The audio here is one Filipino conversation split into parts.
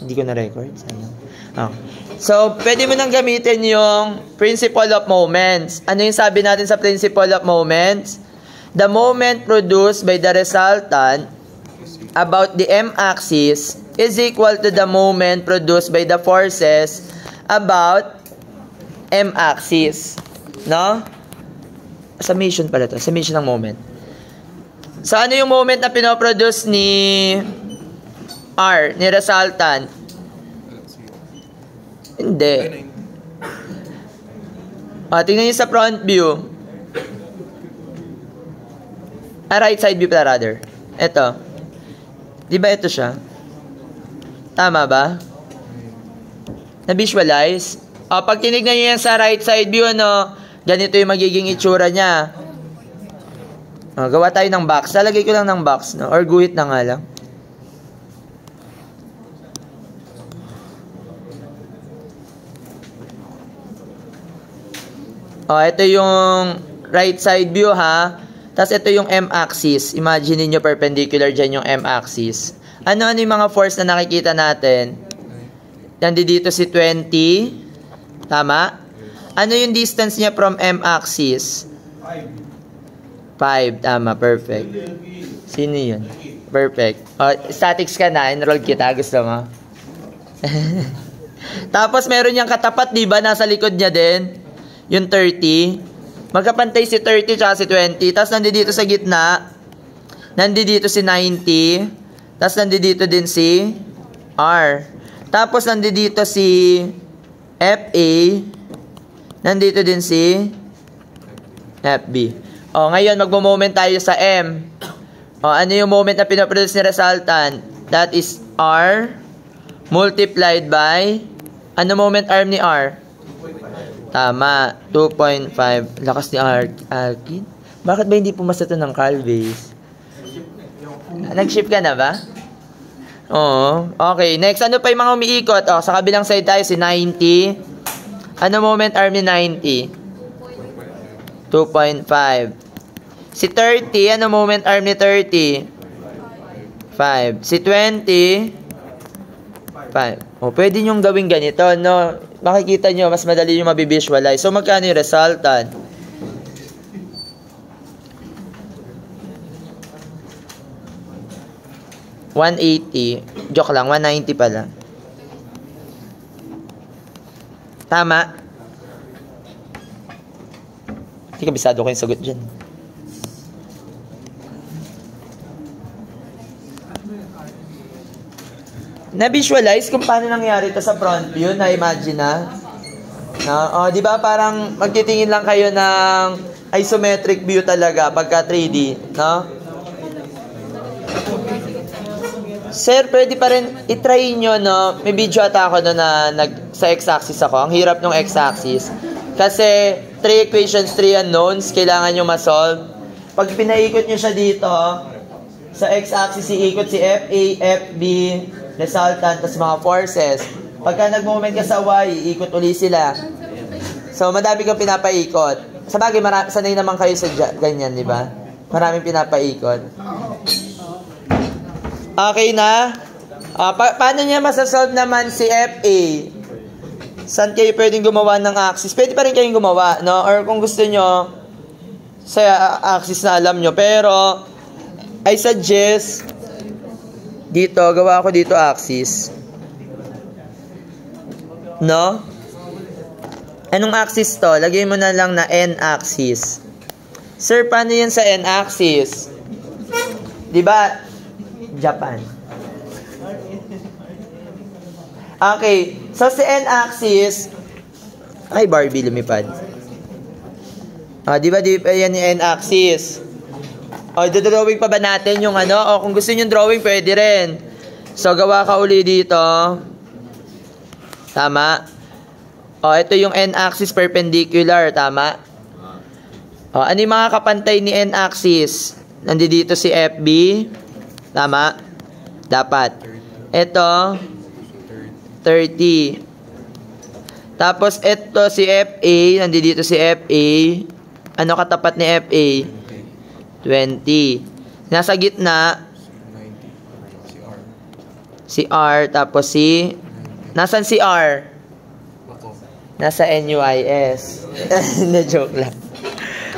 Hindi ko na-record. Sayang. Okay. So, pwede mo nang gamitin yung principle of moments. Ano yung sabi natin sa principle of moments? The moment produced by the resultant about the m-axis is equal to the moment produced by the forces about m-axis. No? Summation pala to. Summation ng moment. So, ano yung moment na pinoproduce ni R, ni resultant? Hindi. Tingnan nyo sa front view. Right side view pala rather. Ito. Di ba ito siya? Tama ba? Na-visualize? Pag tinignan nyo yan sa right side view, ganito yung magiging itsura niya. Gawa tayo ng box. Lalagay ko lang ng box, no? Or guhit na nga lang. Ito yung right side view, ha? Tapos ito yung m-axis. Imagine niyo perpendicular dyan yung m-axis. Ano yung mga force na nakikita natin? Nandito si 20. Tama? Ano yung distance niya from m-axis? 5. Tama, perfect. Sino yun? Perfect. Statics ka na. Enroll kita. Gusto mo? Tapos meron niyang katapat, di ba? Nasa likod niya din. Yung 30. Magkapantay si 30 tsaka si 20. Tapos nandito sa gitna. Nandito si 90. Tapos nandito din si R. Tapos nandito si FA. Nandito din si FB. Ngayon magmo-moment tayo sa M. Ano yung moment na pinoproduce ni resultant? That is R multiplied by ano moment arm ni R? Tama, 2.5. Lakas ni Arkin. Bakit ba hindi pumasa ito ng Calves? Nag-shift ka na ba? Oo. Okay, next. Ano pa yung mga umiikot? Sa kabilang side tayo, si 90. Ano moment arm ni 90? 2.5. Si 30, ano moment arm ni 30? 5. Si 20, 5. Pwede nyong gawin ganito, no? Makikita nyo, mas madali yung mabivisualize. So, magkano yung resultant? $180. Joke lang, 190 pala. Tama? Hindi kabisado ko yung sagot dyan. Na-visualize kung paano nangyari ito sa front view, na-imagine na. Di ba parang magtitingin lang kayo ng isometric view talaga pagka 3D, no? Sir, pwede pa rin itry nyo, no? May video ata ako no, na sa x-axis ako. Ang hirap ng x-axis. Kasi 3 equations, 3 unknowns, kailangan nyo ma-solve. Pag pinaikot nyo siya dito, sa x-axis iikot si FA, FB, resultant, tas mga forces. Pagka nag-moment ka sa Y, iikot uli sila. So, madami kang pinapaikot. Sa bagay, sanay naman kayo sa ganyan, di ba? Maraming pinapaikot. Okay na? Paano niya masasolve naman si FA? Saan kayo pwedeng gumawa ng axis? Pwede pa rin kayong gumawa, no? Or kung gusto nyo, sa axis na alam nyo. Pero, I suggest, dito, gawa ko dito axis. No? Anong axis to? Lagay mo na lang na n-axis. Sir, paano yan sa n-axis? Diba? Japan. Okay. So, sa n-axis, ay, Barbie, lumipad. Diba yan yung n-axis? Dodrawing pa ba natin yung ano? Kung gusto nyo drawing, pwede rin. So, gawa ka uli dito. Tama? Ito yung n-axis perpendicular. Tama? Ano yung mga kapantay ni n-axis? Nandito si FB. Tama? Dapat. Ito, 30. Tapos, ito si FA. Nandito si FA. Ano katapat ni FA? 20. Nasa gitna, Si R, tapos si... Nasaan si R? Nasa NUIS. Hindi, joke lang.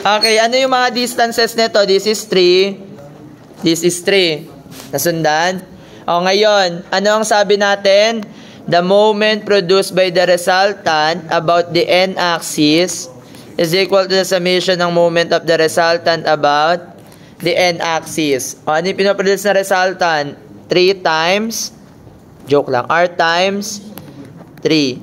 Okay, ano yung mga distances nito? This is 3. This is 3. Nasundan? O, ngayon, ano ang sabi natin? The moment produced by the resultant about the n-axis is equal to the summation ng moment of the resultant about the n-axis. O, ano yung pinoproduce na resultant? 3 times, joke lang, R times 3.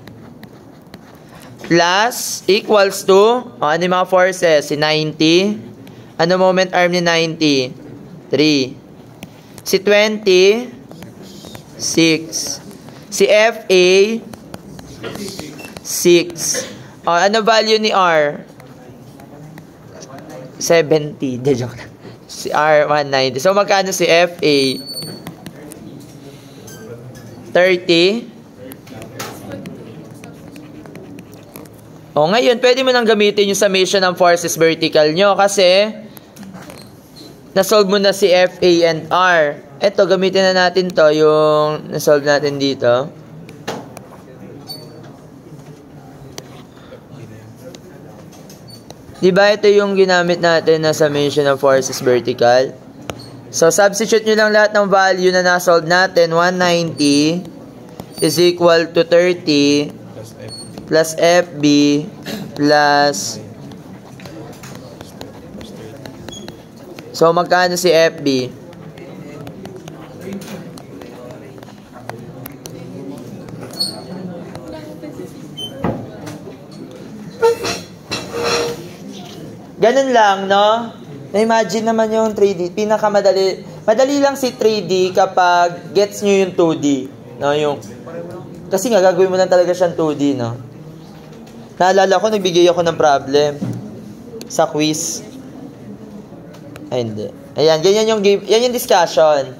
Plus, equals to, ano yung mga forces? Si 90. Ano moment arm ni 90? 3. Si 20, 6. Si FA, 6. O, ano value ni R? 70. De, joke lang. Si R, 190. So, magkano si FA? 30. O, ngayon, pwede mo nang gamitin yung summation ng forces vertical nyo kasi nasolve mo na si FA and R. Ito, gamitin na natin to, yung nasolve natin dito. Diba ito yung ginamit natin na summation ng forces vertical? So, substitute nyo lang lahat ng value na nasolve natin. 190 is equal to 30 plus FB plus... So, magkano si FB? Ganun lang, no? Na-imagine naman yung 3D. Pinakamadali. Madali lang si 3D kapag gets nyo yung 2D. No? Kasi nga, gagawin mo lang talaga siyang 2D, no? Naalala ko, nagbigay ako ng problem sa quiz. Ay, hindi. Ayan, ganyan yung game. Yan yung discussion.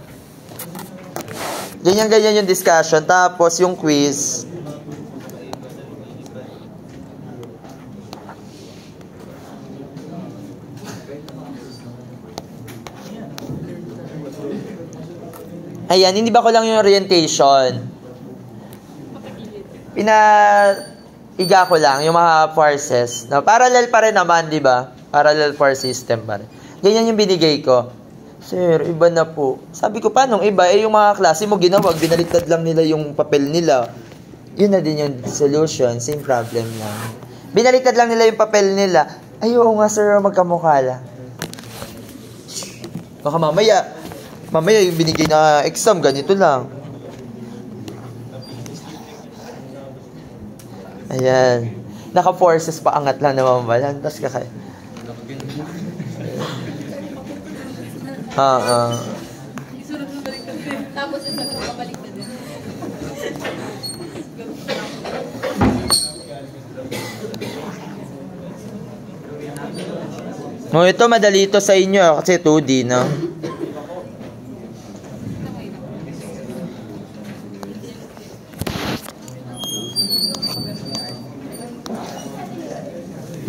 Ganyan yung discussion. Tapos, yung quiz. Ayan, hindi ba ko lang yung orientation? Iga ko lang yung mga forces. No, parallel pa rin naman, di ba? Parallel force system pa rin. Ganyan yung binigay ko. Sir, iba na po. Sabi ko, paano iba? Yung mga klase mo ginawag, binaliktad lang nila yung papel nila. Yun na din yung solution. Same problem lang. Binaliktad lang nila yung papel nila. Ay, oo nga, sir, magkamukha lang. Baka mamaya yung binigay na exam, ganito lang. Ayan. Naka-forces pa angat lang naman ba? Tapos kakay. Tapos yung sagot pabalik na din. No, ito madali ito sa inyo kasi 2D, no?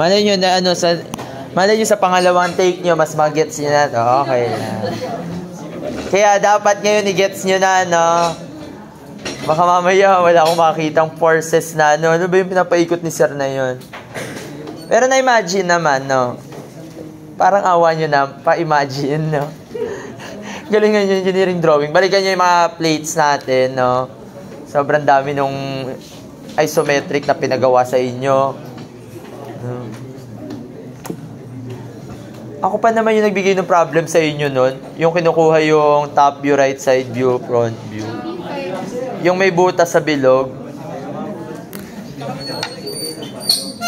Malay nyo na malay nyo sa pangalawang take nyo, mas mag-gets nyo na to. Okay na. Kaya dapat ngayon i-gets nyo na, no? Baka mamaya wala akong makakitang forces na, no? Ano ba yung pinapaikot ni sir na yun? Pero na-imagine naman, no? Parang awa nyo na, pa-imagine, no? Galingan nyo engineering drawing. Balikan nyo yung mga plates natin, no? Sobrang dami nung isometric na pinagawa sa inyo. Ako pa naman yung nagbigay ng problem sa inyo nun. Yung kinukuha yung top view, right side view, front view. Yung may butas sa bilog.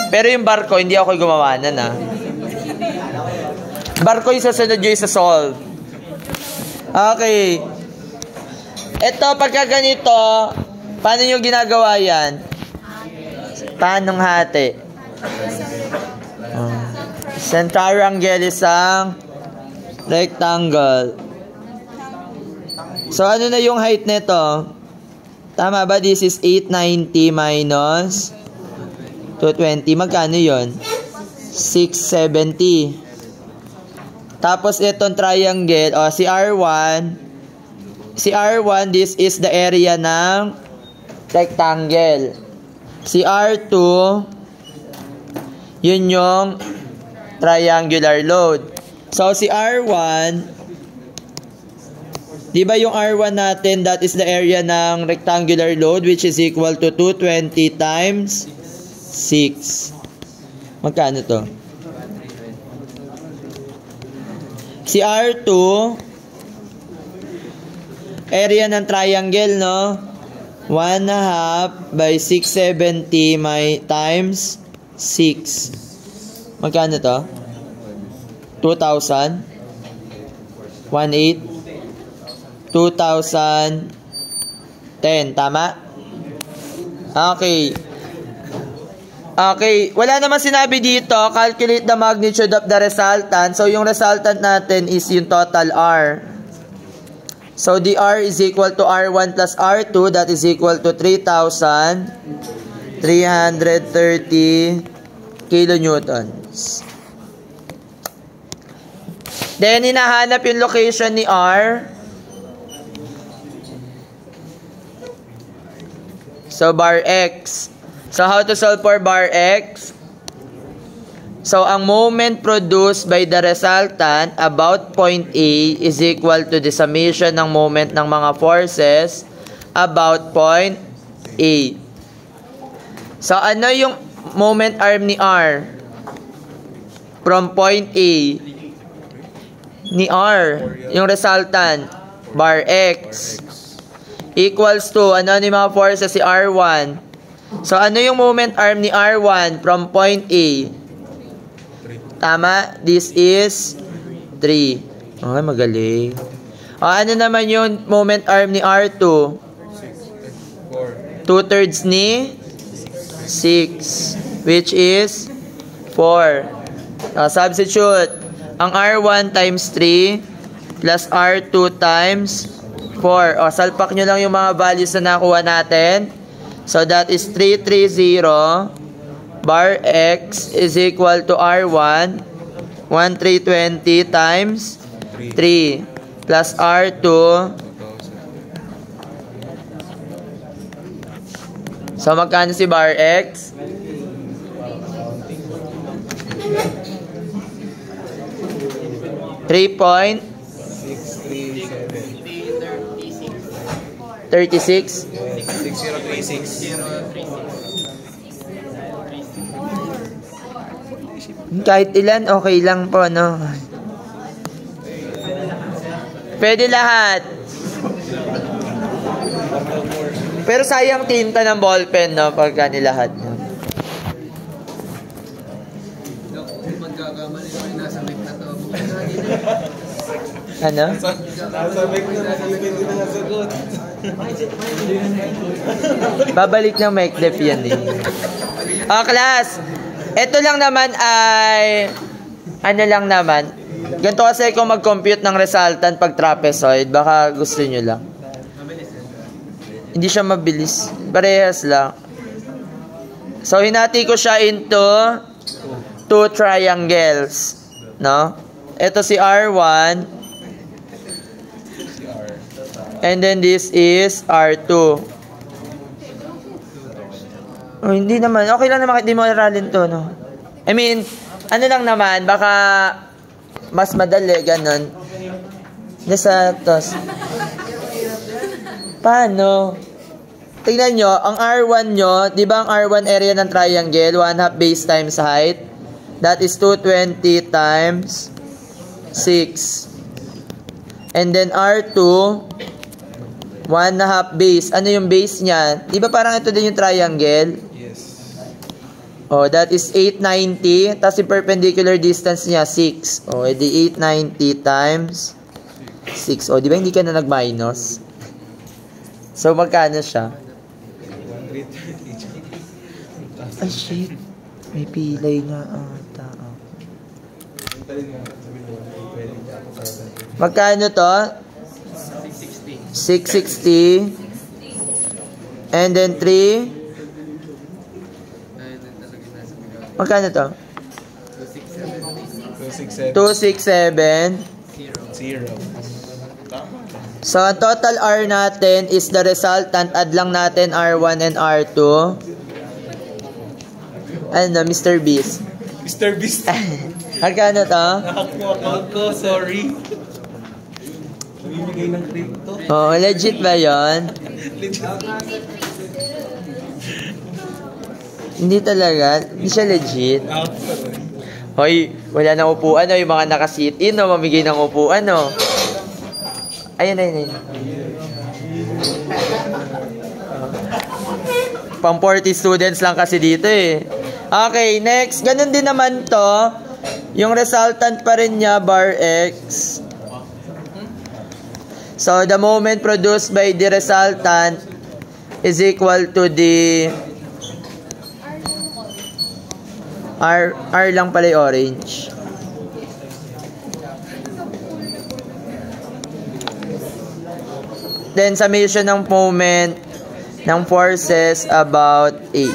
Pero yung barko, hindi ako gumawa na na. Barko yung sasunod yung isa-solve. Okay. Ito, pagka ganito, paano nyo ginagawa yan? Paanong hati? Isang triangle, isang rectangle. So, ano na yung height nito? Tama ba? This is 890 minus 220. Magkano yun? 670. Tapos, itong triangle, si R1, si R1, this is the area ng rectangle. Si R2, yun yung triangular load. So, si R1, di ba yung R1 natin, that is the area ng rectangular load, which is equal to 220 times 6. Magkano to? Si R2, area ng triangle, no? 1/2 by 670 times 6. Magkano to? 2,000? 1,800? 2010. Tama? Okay. Okay. Wala naman sinabi dito. Calculate the magnitude of the resultant. So, yung resultant natin is yung total R. So, the R is equal to R1 plus R2. That is equal to 3,330 kilonewtons. Then, hinahanap yung location ni R. So, bar X. So, how to solve for bar X? So, ang moment produced by the resultant about point A is equal to the summation ng moment ng mga forces about point A. So, ano yung moment arm ni R? From point A ni R, yung resultant, bar X. Equals to, ano ni mga forces si R1? So, ano yung moment arm ni R1 from point A? Tama? This is 3. Okay, magaling. O, ano naman yung moment arm ni R2? 2/3 ni 6. Which is 4. Substitute. Ang R1 times 3 plus R2 times 4. O, salpak nyo lang yung mga values na nakuha natin. So, that is 330 bar X is equal to R1 1320 times 3 plus R2. So, magkano si bar X? 36? 6036. Kahit ilan, okay lang po, no? Pwede lahat. Pero sayang tinta ng ballpen, no? Pagka nilahat, no? Magkakamali ko, nasa mic na to. Ano? Nasa mic na, hindi na nasagot. Babalik ng mic def yan eh. Class, ito lang naman ay ano lang naman. Ganito kasi kung mag-compute ng resultant pag trapezoid, baka gusto nyo lang. Hindi siya mabilis. Parehas lang. So, hinati ko siya into 2 triangles. No? Ito si R1. And then this is R2. Oh, hindi naman. Okay lang naman kahit di mo aralin to, no? I mean, ano lang naman, baka mas madali, ganun. Nasa tos. Paano? Tingnan nyo, ang R1 nyo, di ba ang R1 area ng triangle, 1/2 base times height? That is 220 times 6. And then R2, 1/2 base. Ano yung base niya? Di ba parang ito din yung triangle? Yes. Oh, that is 890. Tapos yung perpendicular distance niya, 6. Oh, edi 890 times 6. Oh, di ba hindi ka na nag-minus? So, magkano siya? 130. Ay, shit. May pilay na ata. Oh. Magkano to? 660. And then 3. Magkano to? 267. 267. 0. Tama. So, ang total R natin is the resultant. Add lang natin R1 and R2. Ano, Mr. Beast? Mr. Beast. Magkano to? Nakakuha ko, sorry. Bibigay ng crypto. Oo, legit ba yon? Hindi talaga. Hindi siya legit. Hoy, wala nang upuan, no? Yung mga nakasit in, no? Mamigay ng upuan, no? Ayun, ayun, ayun. Pang 40 students lang kasi dito, eh. Okay, next. Ganun din naman to. Yung resultant pa rin niya, bar X. So, the moment produced by the resultant is equal to the R lang pala yung orange. Then, summation ng moment ng forces about 8.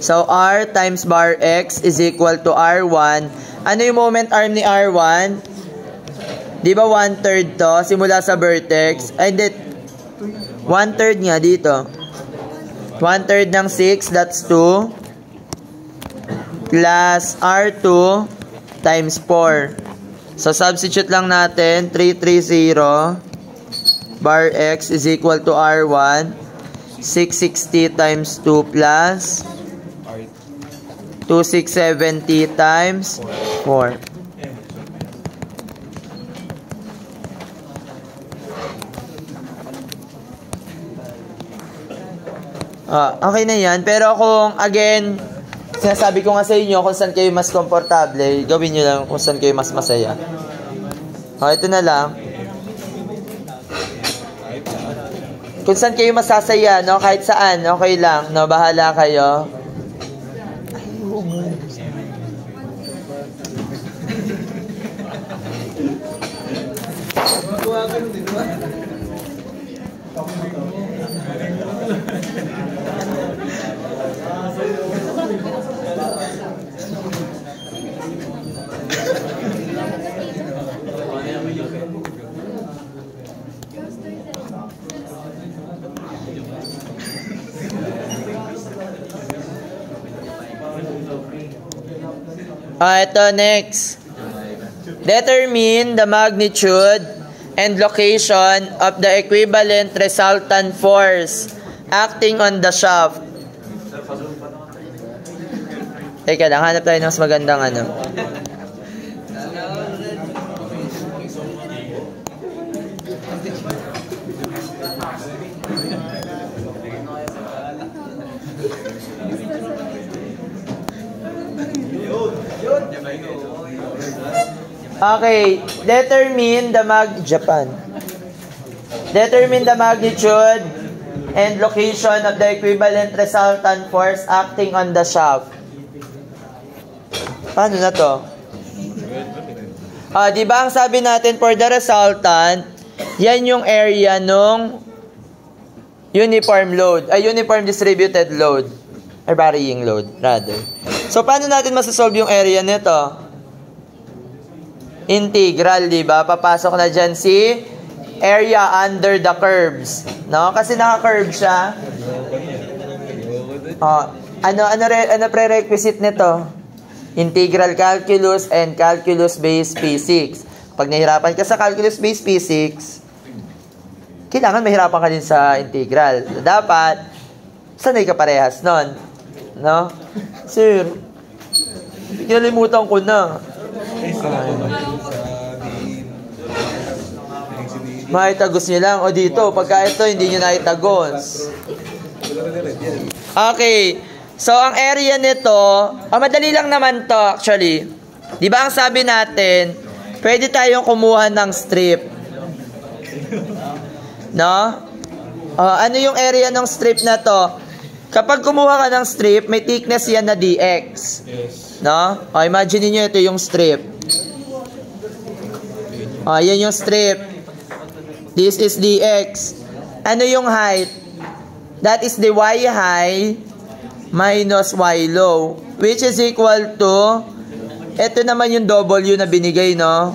So, R times bar X is equal to R1. Ano yung moment arm ni R1? Di ba 1/3 to? Simula sa vertex. Ay, hindi. 1/3 nga dito. 1/3 ng 6, that's 2. Plus R2 times 4. So, substitute lang natin. 330 bar X is equal to R1. 660 times 2 plus 2670 times 4. Okay na yan. Pero kung, again, sinasabi ko nga sa inyo kung saan kayo mas komportable, gawin nyo lang kung saan kayo mas masaya. Ito na lang. Kung saan kayo masasaya, no? Kahit saan, okay lang, no? Bahala kayo. Ito, next. Determine the magnitude and location of the equivalent resultant force acting on the shaft. Teka lang, hanap tayo ng mas magandang ano. Okay, determine the magnitude and location of the equivalent resultant force acting on the shaft. Paano na to? Di ba ang sabi natin for the resultant, yan yung area nung uniform load, uniform distributed load, or varying load, rather. So, paano natin masasolve yung area nito? Integral, di ba? Papasok na dyan si area under the curves. No? Kasi naka-curve siya. Ano prerequisite nito? Integral calculus and calculus-based physics. Pag nahirapan ka sa calculus-based physics, kailangan mahirapan ka din sa integral. Dapat, sanay ka parehas nun. No? Sir, kinalimutan ko na. Maitagos nyo lang. O dito, pagka ito, hindi nyo naitagos. Okay. So, ang area nito, madali lang naman to actually. Di ba ang sabi natin, pwede tayong kumuha ng strip. No? Ano yung area ng strip na to? Kapag kumuha ka ng strip, may thickness yan na dx. No? Imagine niyo ito yung strip. Yan yung strip. This is dx. Ano yung height? That is the y high minus y low, which is equal to, ito naman yung w na binigay, no?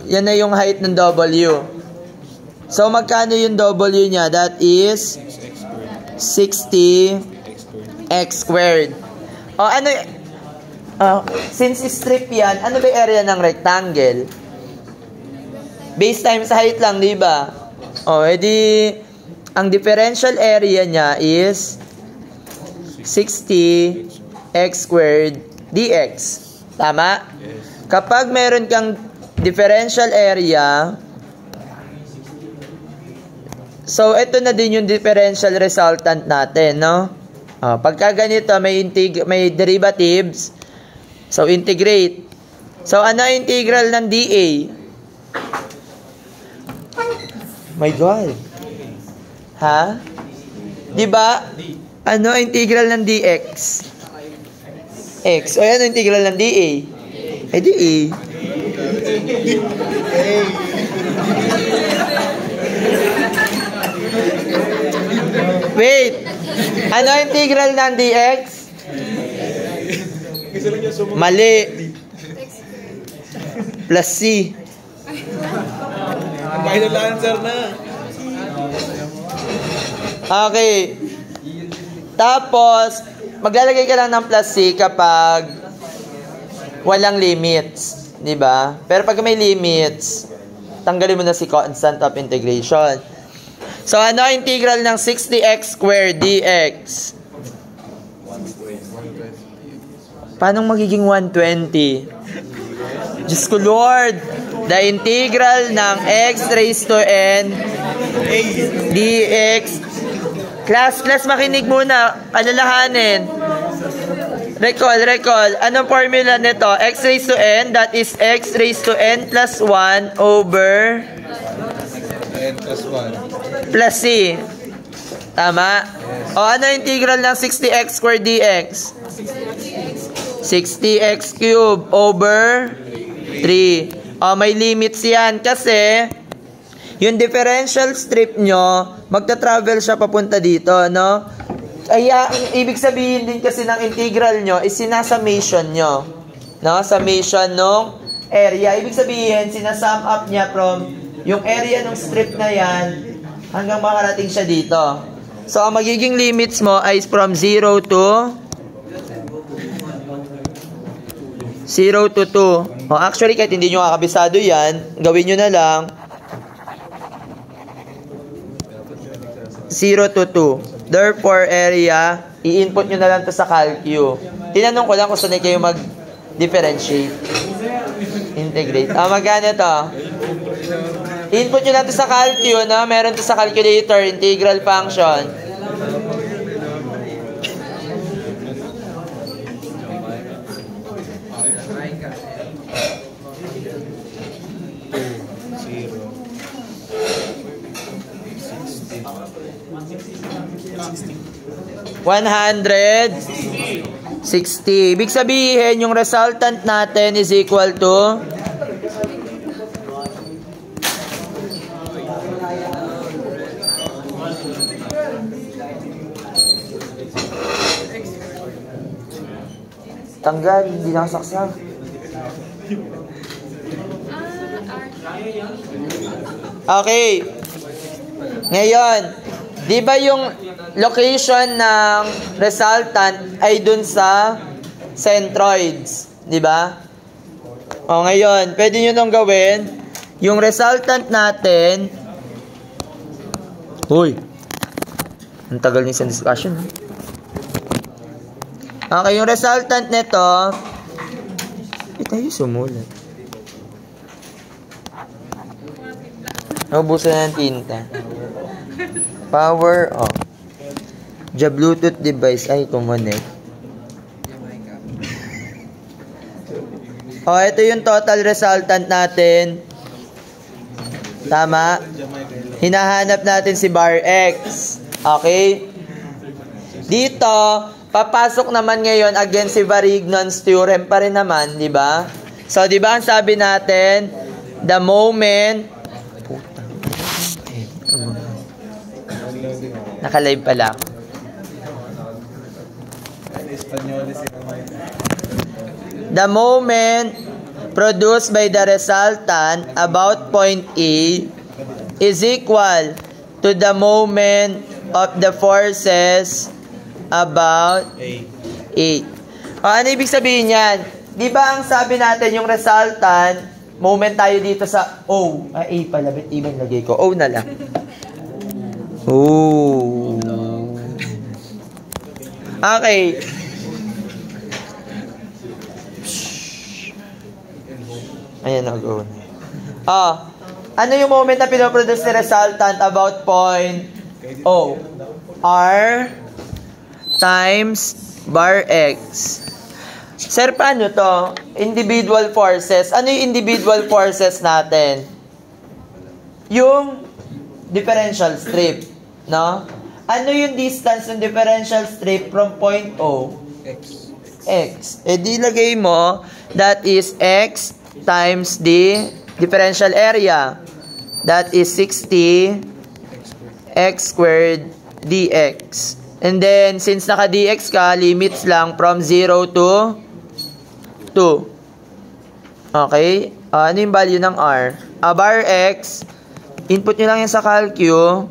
yan na yung height ng W. So, magkano yung W niya? That is 60x squared. O, ano, since strip yan, ano ba yung area ng rectangle? Base times height lang, di ba? O, edi, ang differential area niya is 60x squared dx. Tama? Kapag meron kang differential area, so ito na din yung differential resultant natin, no? Pagka ganito, may derivatives, so integrate. So ano ang integral ng dA? My God. Ha? Di ba? Ano ang integral ng dx? X. O yan ang integral ng dA. Eh dA. Wait. Ano ang integral ng dx? Mali. Plus C. Final answer na. Okay. Tapos, maglalagay ka lang ng plus C kapag walang limits. Diba? Pero pag may limits, tanggalin mo na si constant of integration. So, ano ang integral ng 60x squared dx? Paano magiging 120? Diyos ko Lord! The integral ng x raised to n dx. Class, makinig muna. Alalahanin. Recall. Anong formula nito? X raised to n, that is x raised to n plus 1 over N plus 1. plus c. Tama? O ano integral ng 60x squared dx? 60x cube over 3. O may limits yan kasi yung differential strip nyo, magta-travel siya papunta dito, no? Kaya, ibig sabihin din kasi ng integral nyo is sinasummation nyo. No? Summation nung area. Ibig sabihin, sinasum up niya from yung area ng strip na yan hanggang makarating siya dito. So, ang magiging limits mo ay from 0 to 2. O, actually, kahit hindi nyo kakabisado yan, gawin nyo na lang 0 to 2. Therefore, area, i-input nyo na lang to sa calcu. Tinanong ko lang kung saan kayo mag-differentiate. Integrate. Magkano to? Input nyo lang to sa calcu, no? Meron to sa calculator, integral function. $160. Ibig sabihin, yung resultant natin is equal to tanggal, hindi nakasaksak. Okay. Ngayon, di ba yung location ng resultant ay dun sa centroids? Di ba? O ngayon, pwede nyo nung gawin, yung resultant natin, ang tagal niya sa discussion. Okay, yung resultant nito, tayo sumulat. Naubusan ng tinta. Power off. The Bluetooth device ay kumonek. Ito yung total resultant natin. Tama? Hinahanap natin si bar X. Okay? Dito, papasok naman ngayon against si Varignon's theorem pa rin naman, di ba? So, di ba ang sabi natin, the moment naka-live pala. The moment produced by the resultant about point A is equal to the moment of the forces about A. O, ano ibig sabihin yan? Di ba ang sabi natin yung resultant, moment tayo dito sa O. A pala, ba't ibang lagay ko? O na lang. O. Okay. Ayan, go. Ano yung moment na pinoproduce ni resultant about point O? R times bar X. Sir, paano to? Individual forces. Ano yung individual forces natin? Yung differential strip. No? Ano yung distance ng differential strip from point O? X. E di lagay mo, that is X times the differential area. That is 60 X squared dx. And then, since naka-dx ka, limits lang from 0 to 2. Okay? Ano yung value ng R? Bar X, input nyo lang yan sa calcu.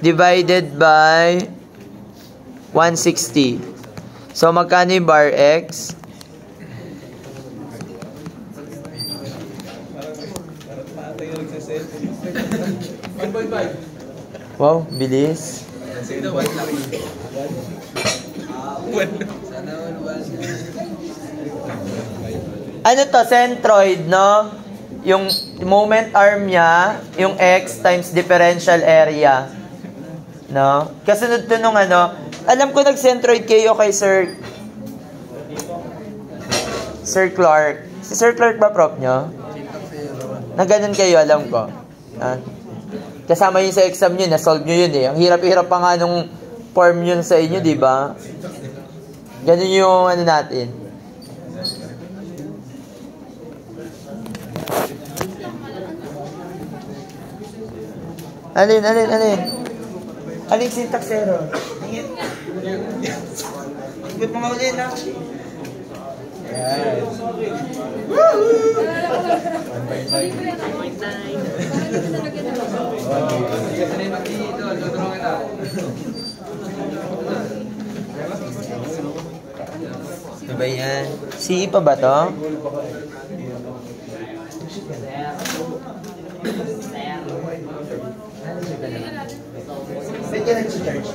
Divided by 160. So, magkano yung bar X? Wow, bilis. Ano to? Centroid, no? Yung moment arm niya, yung X times differential area. No? Kasunod to nung ano, alam ko nag-centroid kayo kay Sir Clark. Si Sir Clark ba prof nyo? Na ganun kayo, alam ko. Kasama yun sa exam nyo, na-solve nyo yun eh. Ang hirap-hirap pa nga nung form yun sa inyo, di ba? Ganun yung ano natin. Alin? Alin syntax error? Ikot mga ulit na. Yes. Ano ba yan? CE pa ba to? Ba't ka nag-charge?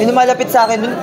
May lumalapit sa akin dun.